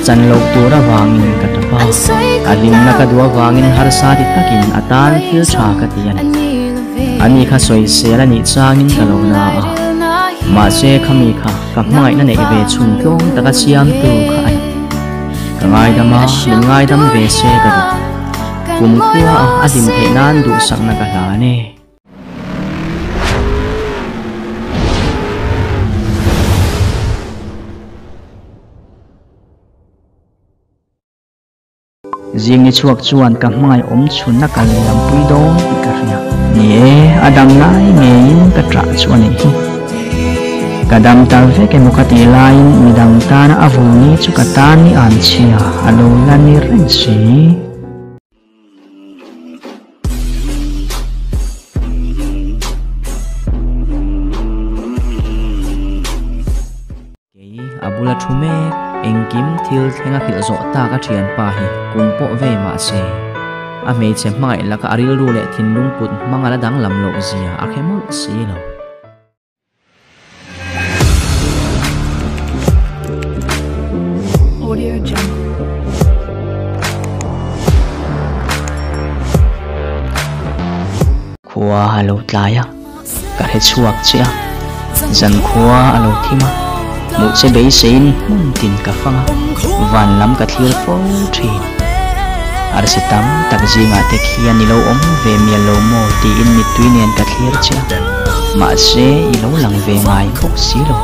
chan lo tura wangin katapa alim na kadua wangin harsa di takin atan thil tha katian ani kha soi sela ni changin kalona ma se khami kha kamngai na nei ve chun tlong taka siam tu kha ai kangai dama ningai dam ve se ka kum khua adim the nan du sakna ka la ne riêng như chuộc chuan cả mai ôm chun na cả làm bụi đốm bị cả nhà nhẹ adam lại nghe cả trả chuan này cả đam ta về cái một cái tỷ lai mi đam ta na avuni chu cả ta ni an chia alo la ni ren si cái abula thume anh kiếm thiêu thang áp rõ ta các chuyện pa hi cùng bộ về mà xe à mấy xem mãi là cả ariel ru lệ thiên lung cụt mang là đáng làm lộ gì à khem mất xí đâu khua alo tlai à cả hết chuộc chứ à dần khua alo thima một sẽ bấy xin muốn tin cả phăng van lắm cả thiêu phố thuyền ar sẽ tắm tắc gì ngã tê kia ni lâu ống về miền lâu mồ thì in mít tuy niên cả thiêu chứ mà sẽ i lâu lằng về ngài khúc xí đâu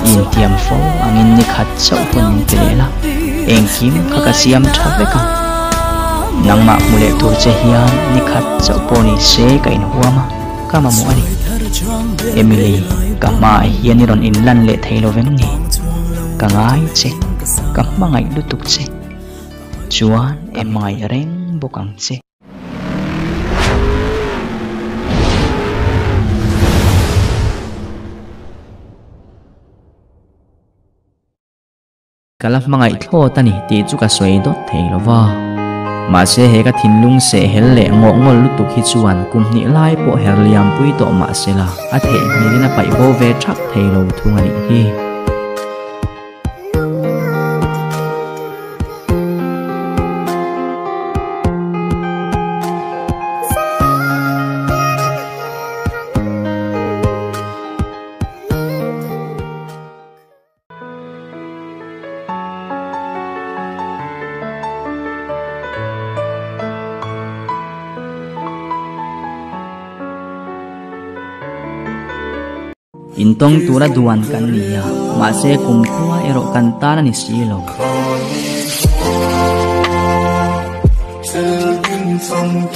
in tiệm phố anh in ni khát sâu quân tệ la em kiếm các cái xiêm thắp với con nang mak mulai tur cehian ni khát sâu poni sẽ cái hoa mà cả mà mua đi Emily cả mai hiền ron in lan lệ thay lo veng ni cả ngai che cả mangai lu tuk che chuan em mai reng bokang che kalaf mangai tho tani ti chu ka soi dot thei lo wa mà sẽ hệ các thiên lung sẽ hệ lệ ngọ ngọ lúc tục khi chuan cùng nhị lai bộ hệ liam bui tổ mà sẽ là a thể như thế là phải vô về chắc thầy lâu thu ngày hi intong tura duan kan niya ma se kumpuwa ero kantana ni silo song